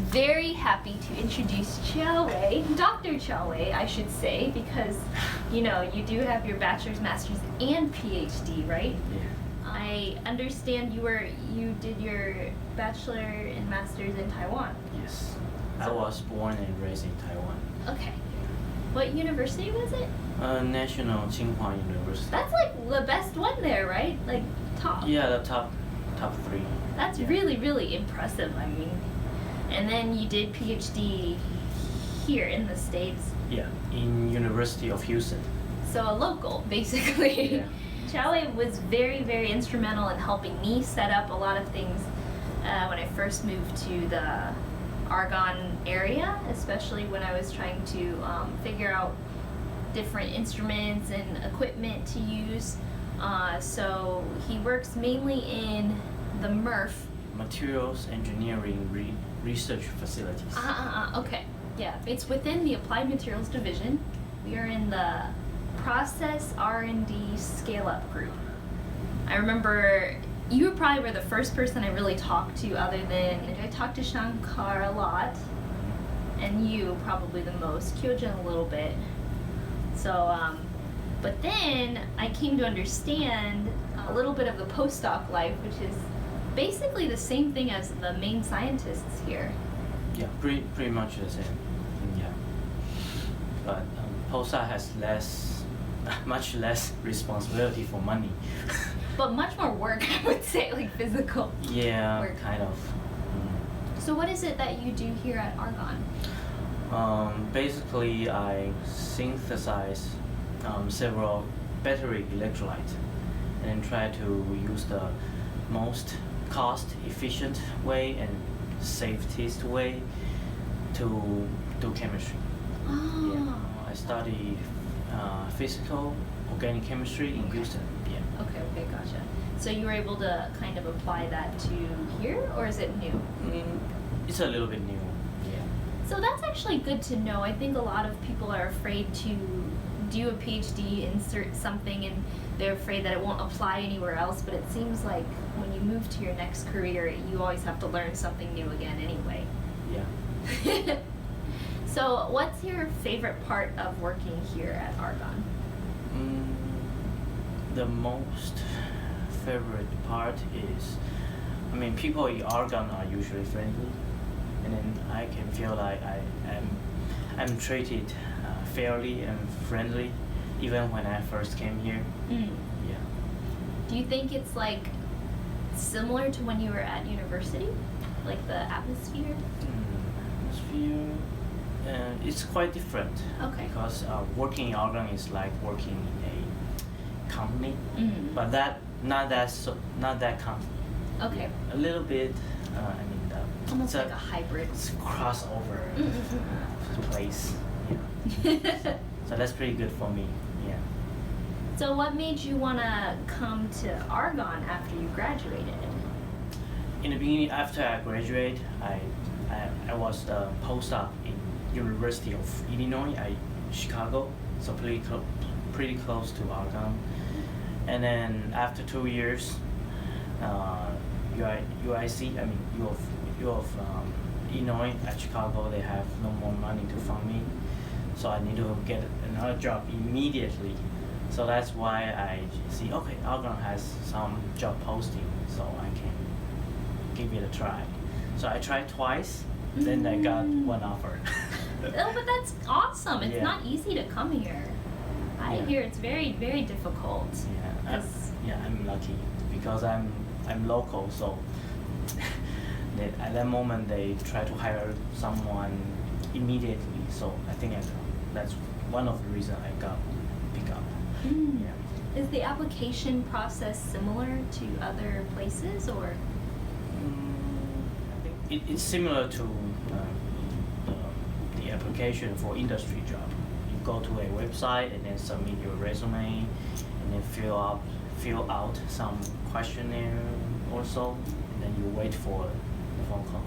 very happy to introduce Chia-Wei, Dr. Chia-Wei, I should say, because you do have your bachelor's, master's, and PhD, right? Yeah. I understand you did your bachelor and master's in Taiwan. Yes. I was born and raised in Taiwan. Okay. What university was it? National Tsinghua University. That's like the best one there, right? Like top. Yeah, the top 3. That's really, really impressive. I mean, and then you did PhD here in the States. Yeah, in University of Houston. So a local, basically. Yeah. Chia-Wei was very, very instrumental in helping me set up a lot of things when I first moved to the Argonne area, especially when I was trying to figure out different instruments and equipment to use. So he works mainly in the MRF. Materials Engineering Research Facilities. Okay. Yeah, it's within the Applied Materials Division. We are in the Process R&D Scale-Up Group. I remember you probably were the first person I really talked to, other than I talked to Shankar a lot, and you probably the most, Kyojin a little bit. So, but then I came to understand a little bit of the postdoc life, which is basically the same thing as the main scientists here. Yeah, pretty much the same. Yeah, but postdoc has much less responsibility for money. But much more work, I would say, like physical work. Kind of. So what is it that you do here at Argonne? Basically, I synthesize several battery electrolytes and try to use the most cost-efficient way and safest way to do chemistry. Oh. Yeah. I study physical organic chemistry in Houston. Yeah. Okay, gotcha. So you were able to kind of apply that to here, or is it new? It's a little bit new. Yeah. So that's actually good to know. I think a lot of people are afraid to do a PhD, insert something, and they're afraid that it won't apply anywhere else, but it seems like when you move to your next career, you always have to learn something new again anyway. Yeah. So what's your favorite part of working here at Argonne? The most favorite part is, people in Argonne are usually friendly, and then I can feel like I'm treated fairly and friendly, even when I first came here. Yeah. Do you think it's like similar to when you were at university, like the atmosphere? Atmosphere. It's quite different. Okay. Because working in Argonne is like working in a company, but not that company. Okay. A little bit. Almost like a hybrid. It's crossover place. Yeah. So that's pretty good for me. Yeah. So what made you want to come to Argonne after you graduated? In the beginning, after I graduated, I was the postdoc in University of Illinois at Chicago, so pretty close to Argonne. And then after 2 years, UIC, U of Illinois at Chicago, they have no more money to fund me, so I need to get another job immediately. So that's why I see, okay, Argonne has some job posting, so I can give it a try. So I tried twice, then I got one offer. Oh, but that's awesome. It's Yeah. not easy to come here. I hear it's very, very difficult. Yeah, I'm lucky because I'm local, so at that moment they try to hire someone immediately. So I think that's one of the reasons I got picked up. Yeah. Is the application process similar to other places, or? I think it's similar to the application for industry job. You go to a website and then submit your resume, and then fill out some questionnaire or so, and then you wait for a phone call.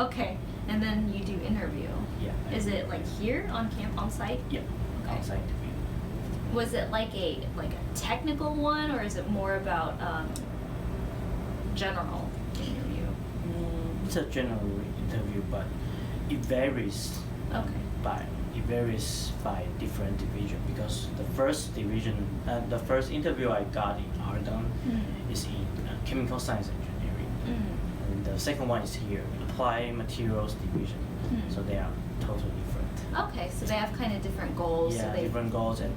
Okay, and then you do interview. Yeah. Is it like here on site? Yeah. Okay. On-site interview. Was it like a technical one, or is it more about general interview? It's a general interview, but it varies. Okay. It varies by different division because the first division, the first interview I got in Argonne is in chemical science engineering, and the second one is here, applied materials division. So they are totally different. Okay, so they have kind of different goals. Yeah, so they... different goals and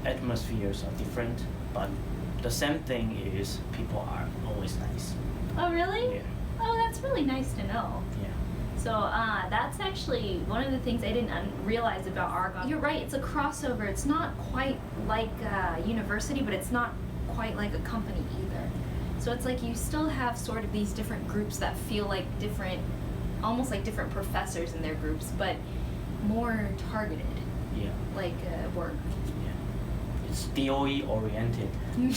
atmospheres are different, but the same thing is people are always nice. Oh, really? Yeah. Oh, that's really nice to know. Yeah. So that's actually one of the things I didn't realize about Argonne. You're right, it's a crossover. It's not quite like a university, but it's not quite like a company either. So it's like you still have sort of these different groups that feel like different, almost like different professors in their groups, but more targeted. Yeah. Like work. Yeah. It's DOE oriented.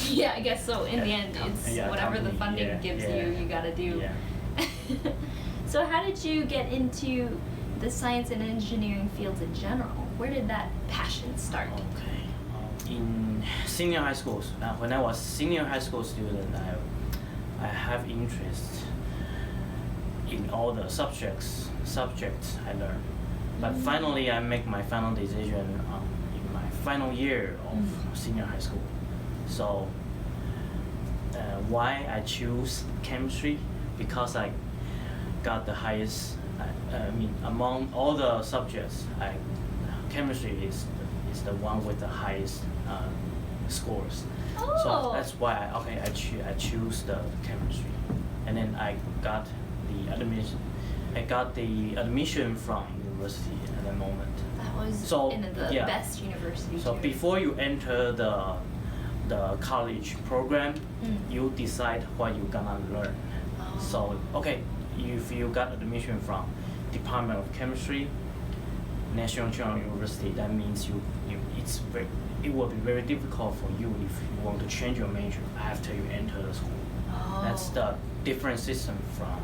Yeah, I guess so. In the end, it's yeah, whatever company, the funding yeah, gives yeah. you gotta do. Yeah. So how did you get into the science and engineering fields in general? Where did that passion start? Okay. In senior high schools, when I was senior high school student, I have interest in all the subjects I learned. But finally, I make my final decision in my final year of senior high school. So why I choose chemistry? Because I got the highest. I mean, among all the subjects, chemistry is the one with the highest scores. Oh. So that's why I choose the chemistry, and then I got the admission. I got the admission from university at the moment. That was So, in the yeah. best university. So too. before you enter the college program, you decide what you're gonna learn. Oh. So okay, if you got admission from Department of Chemistry, National University, that means it will be very difficult for you if you want to change your major after you enter the school. Oh. That's the different system from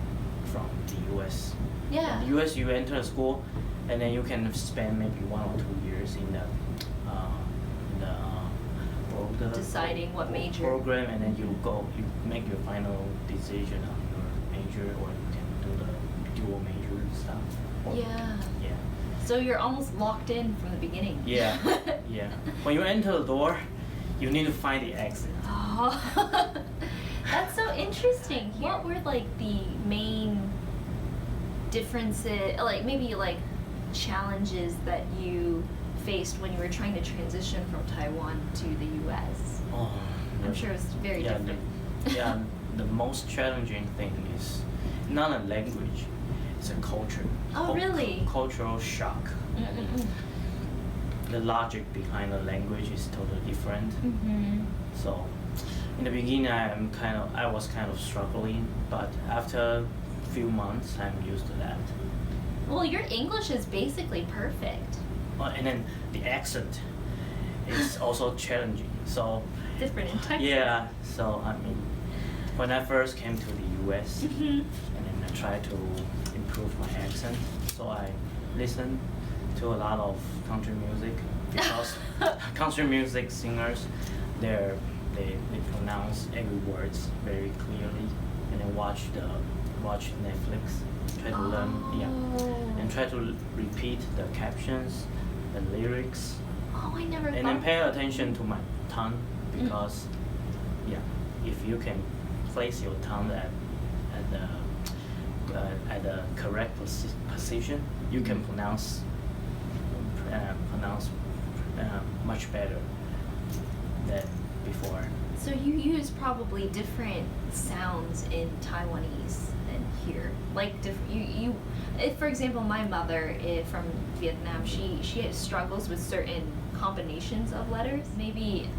the US. Yeah. In the US, you enter a school, and then you can spend maybe 1 or 2 years in the Deciding what major. program, and then you make your final decision on your major, or you can do the dual major stuff. Or- Yeah. Yeah. So you're almost locked in from the beginning. Yeah. Yeah. When you enter the door, you need to find the exit. Oh. That's so interesting. What were like the main differences, like maybe like challenges that you faced when you were trying to transition from Taiwan to the US? Oh, I'm sure it was very different. The most challenging thing is not a language, it's a culture. Oh, really? Cultural shock. Mm-mm-mm. The logic behind the language is totally different. Mm-hmm. So, in the beginning, I was kind of struggling, but after a few months, I'm used to that. Well, your English is basically perfect. And then the accent is also challenging. So, Different in Texas. yeah. So I mean, when I first came to the U.S. Mhm. and then I tried to improve my accent, so I listened to a lot of country music because country music singers, they pronounce every words very clearly, and then watch Netflix, try to learn, and try to repeat the captions, the lyrics, Oh, I never and thought. then pay attention to my tongue because, if you can place your tongue at the correct position, you can pronounce much better than before. So you use probably different sounds in Taiwanese than here. Like if, for example, my mother from Vietnam, she struggles with certain combinations of letters. Maybe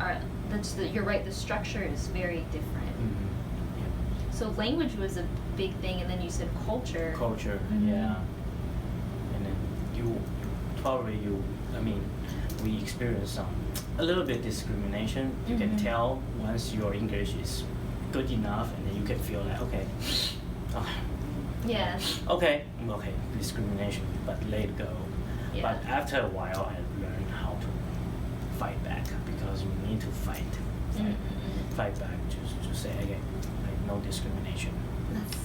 you're right. The structure is very different. Mm-hmm. So language was a big thing, and then you said culture. Culture, Mhm. yeah. And then we experience a little bit discrimination. You can Mhm. tell once your English is good enough, and then you can feel like, okay, Yeah. okay, discrimination, but let it go. Yeah. But after a while, I learned how to fight back because you need to fight Mm-mm-mm. back to say, okay, like, no discrimination. That's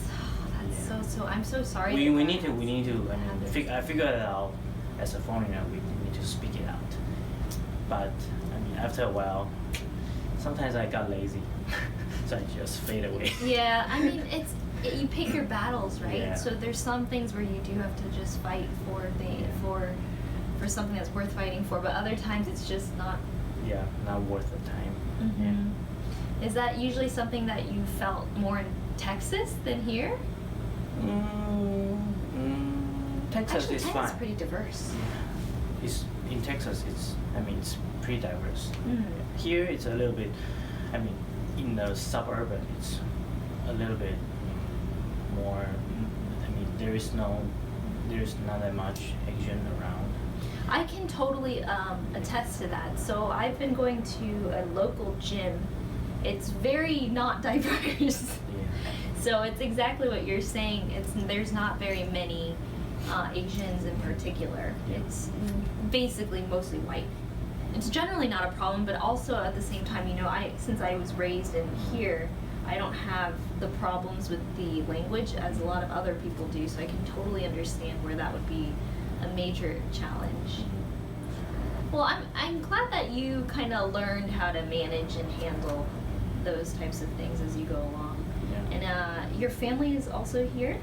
That's so. I'm so sorry. We need to. I mean, happens. I figured it out. As a foreigner, we need to speak it out. But I mean, after a while, sometimes I got lazy, so I just fade away. Yeah, I mean, you pick your battles, right? Yeah. So there's some things where you do have to just fight for something that's worth fighting for, but other times it's just not. Yeah, not worth the time. Mm-hmm. Yeah. Is that usually something that you felt more in Texas than here? Texas Actually, is Texas fine. is pretty diverse. Yeah. It's in Texas. It's pretty diverse. Mm. Here it's a little bit. I mean, in the suburban, it's a little bit more. I mean, there's not that much Asian around. I can totally attest to that. So I've been going to a local gym. It's very not diverse. Yeah. So it's exactly what you're saying. There's not very many Asians in particular. Yeah. It's basically mostly white. It's generally not a problem, but also at the same time, since I was raised in here, I don't have the problems with the language as a lot of other people do. So I can totally understand where that would be a major challenge. Well, I'm glad that you kind of learned how to manage and handle those types of things as you go along. Yeah. And your family is also here?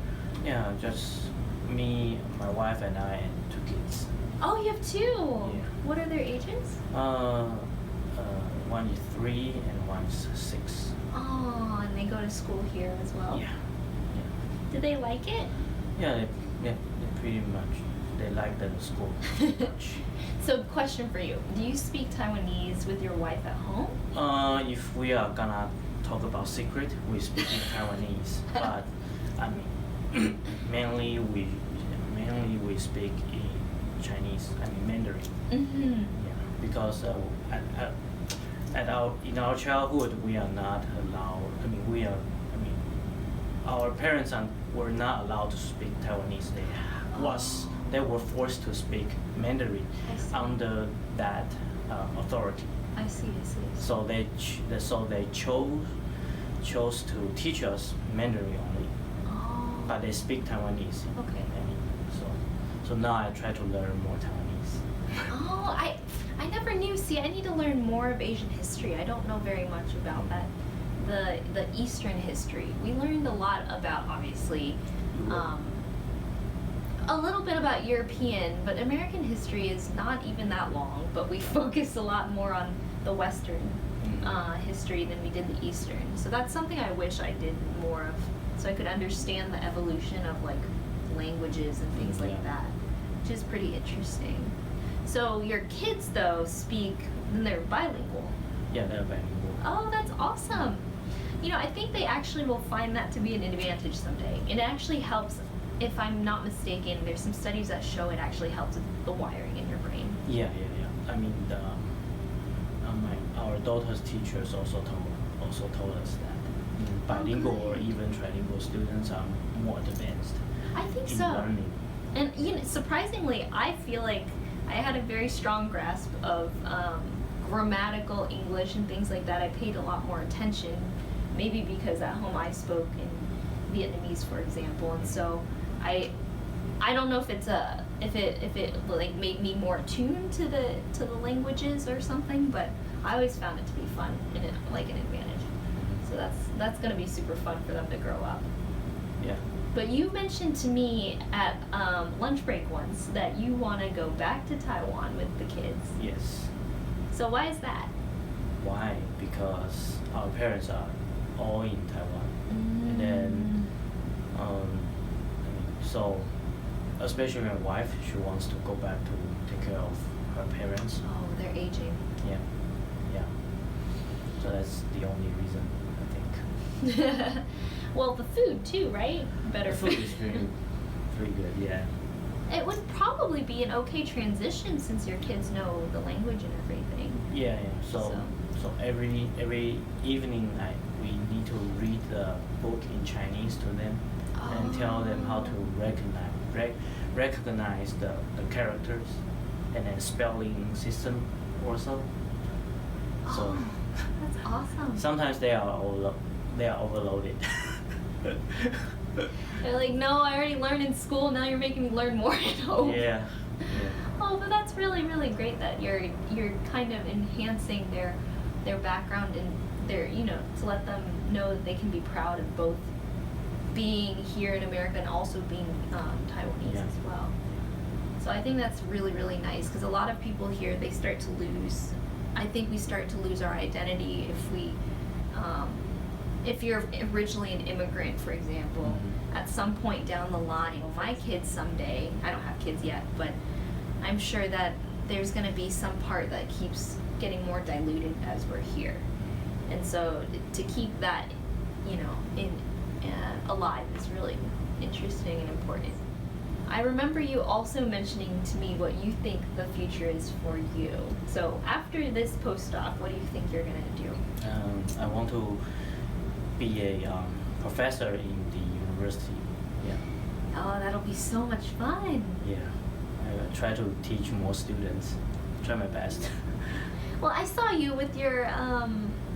Yeah, just me, my wife, and I, and 2 kids. Oh, you have 2. Yeah. What are their ages? One is 3 and one's 6. Oh, and they go to school here as well. Yeah. Do they like it? Yeah, they pretty much. They like the school pretty much. So, question for you: do you speak Taiwanese with your wife at home? If we are gonna talk about secret, we speak in Taiwanese. But I mean, mainly we speak in Chinese. I mean Mandarin. Mm-hmm. Yeah, because in our childhood we are not allowed. Our parents were not allowed to speak Taiwanese. They were forced to speak Mandarin under that authority. I see. So they chose to teach us Mandarin only, but they speak Taiwanese. Okay. So now I try to learn more Taiwanese. Oh, I never knew. See, I need to learn more of Asian history. I don't know very much about that. The Eastern history. We learned a lot about, obviously, a little bit about European, but American history is not even that long, but we focus a lot more on the Western history than we did the Eastern. So that's something I wish I did more of, so I could understand the evolution of like languages and things like that, which is pretty interesting. So your kids though they're bilingual. Yeah, they're bilingual. Oh, that's awesome. I think they actually will find that to be an advantage someday. It actually helps. If I'm not mistaken, there's some studies that show it actually helps with the wiring in your brain. Yeah. I mean, our daughter's teachers also told us that bilingual or even trilingual students are more advanced. I think in so. learning. And surprisingly, I feel like I had a very strong grasp of grammatical English and things like that. I paid a lot more attention, maybe because at home I spoke in Vietnamese, for example, and so I don't know if it like made me more attuned to the languages or something, but I always found it to be fun and like an advantage. So that's gonna be super fun for them to grow up. Yeah. But you mentioned to me at lunch break once that you want to go back to Taiwan with the kids. Yes. So why is that? Why? Because our parents are all in Taiwan, and then so especially my wife, she wants to go back to take care of her parents. Oh, they're aging. Yeah. So that's the only reason, I think. Well, the food too, right? Better The food is pretty good. Yeah. It would probably be an okay transition since your kids know the language and everything. Yeah. So every evening we need to read the book in Chinese to them and tell them how to recognize the characters and then spelling system also. So that's awesome. sometimes they are overloaded. They're like, no, I already learned in school. Now you're making me learn more at home. Yeah. Oh, but that's really, really great that you're kind of enhancing their background and their, you know, to let them know that they can be proud of both being here in America and also being Taiwanese as well. So I think that's really, really nice because a lot of people here, they start to lose. I think we start to lose our identity if we, if you're originally an immigrant, for example, at some point down the line, my kids someday, I don't have kids yet, but I'm sure that there's going to be some part that keeps getting more diluted as we're here. And so to keep that, you know, alive is really interesting and important. I remember you also mentioning to me what you think the future is for you. So after this postdoc, what do you think you're going to do? I want to be a professor in the university. Yeah. Oh, that'll be so much fun. Yeah. I try to teach more students. Try my best. Well, I saw you with your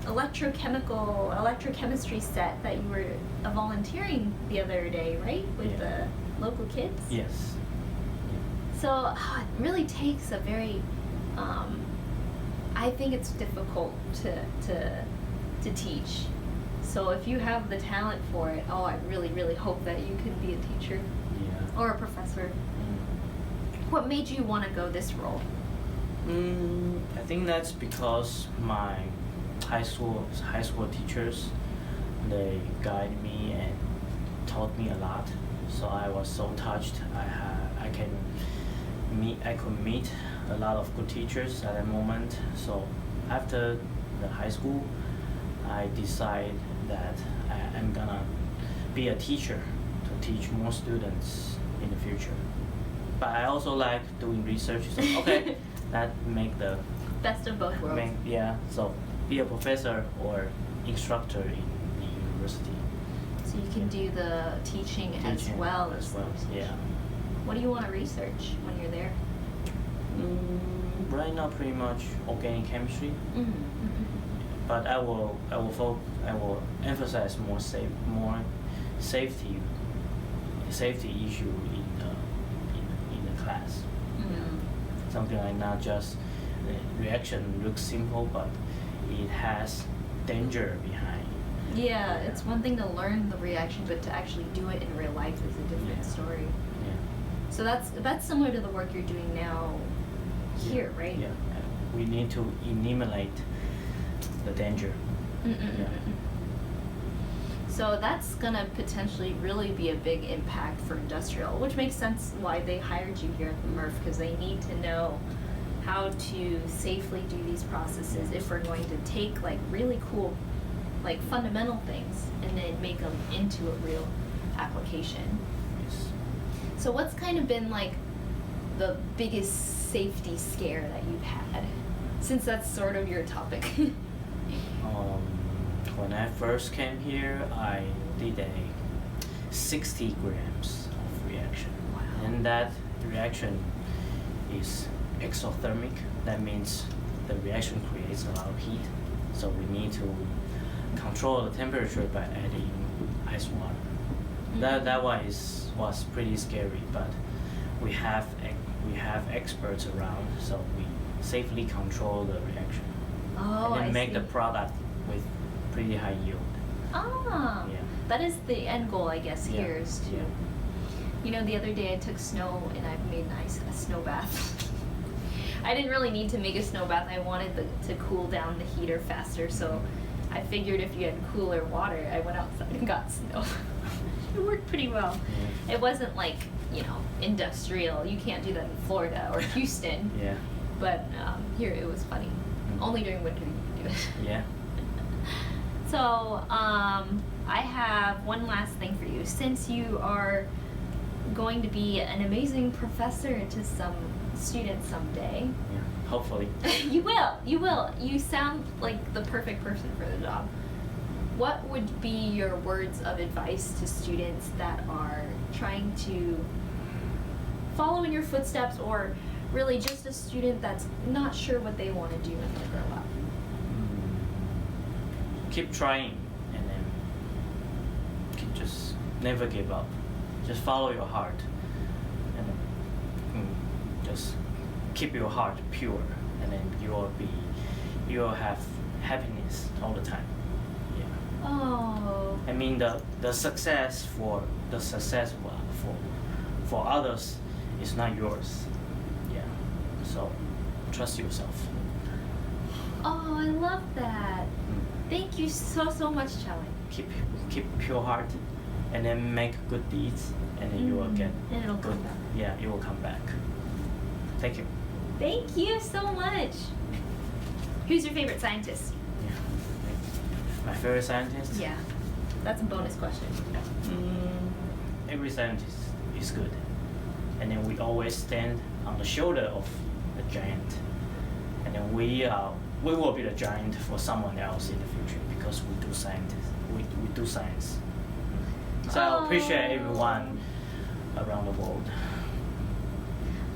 electrochemistry set that you were volunteering the other day, right? With the local kids? Yes. So it really takes a very, I think it's difficult to teach. So if you have the talent for it, I really, really hope that you can be a teacher or a professor. What made you want to go this role? I think that's because my high school teachers, they guided me and taught me a lot. So I was so touched. I could meet a lot of good teachers at that moment. So after the high school, I decided that I'm gonna be a teacher to teach more students in the future. But I also like doing research. So okay, that make the best of both worlds. So be a professor or instructor in the university. So you can do the teaching as well as the research. Yeah. What do you want to research when you're there? Right now, pretty much organic chemistry. But I will emphasize more safety issue in the class. Something like not just the reaction looks simple, but it has danger behind. Yeah, it's one thing to learn the reaction, but to actually do it in real life is a different story. Yeah. So that's similar to the work you're doing now here, right? Yeah. We need to eliminate the danger. So that's gonna potentially really be a big impact for industrial, which makes sense why they hired you here at the MRF, because they need to know how to safely do these processes if we're going to take like really cool, like fundamental things and then make them into a real application. Yes. So what's kind of been like the biggest safety scare that you've had, since that's sort of your topic? When I first came here, I did a 60 grams of reaction. Wow. And that reaction is exothermic. That means the reaction creates a lot of heat. So we need to control the temperature by adding ice water. That one was pretty scary, but we have experts around, so we safely control the reaction. And then make the product with pretty high yield. That is the end goal, I guess, here is to, Yeah. you know, the other day I took snow and I've made a snow bath. I didn't really need to make a snow bath. I wanted to cool down the heater faster, so I figured if you had cooler water, I went outside and got snow. It worked pretty well. Yeah. It wasn't like, you know, industrial. You can't do that in Florida or Houston. Yeah. But here it was funny. Only during winter you can do it. Yeah. So I have one last thing for you. Since you are going to be an amazing professor to some students someday. Yeah. Hopefully. You will. You sound like the perfect person for the job. What would be your words of advice to students that are trying to follow in your footsteps, or really just a student that's not sure what they want to do when they grow up? Keep trying, and then never give up. Just follow your heart, and just keep your heart pure, and then you will have happiness all the time. Yeah. Oh. I mean the success for others is not yours. Yeah. So trust yourself. Oh, I love that. Thank you so much, Chia-Wei. Keep pure heart, and then make good deeds, and then you will get And it'll good. come back. Yeah, it will come back. Thank you. Thank you so much. Who's your favorite scientist? Yeah. My favorite scientist? Yeah, that's a bonus question. Every scientist is good, and then we always stand on the shoulder of a giant, and then we will be the giant for someone else in the future because we do science. We do science. So I appreciate everyone around the world.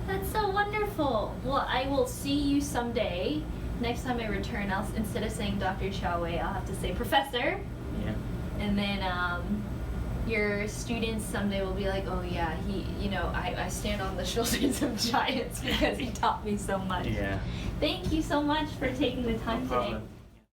That's so wonderful. Well, I will see you someday. Next time I return, instead of saying Dr. Chia-Wei, I'll have to say Professor. Yeah. And then your students someday will be like, oh yeah, I stand on the shoulders of giants because he taught me so much. Yeah. Thank you so much for taking the time No today. problem.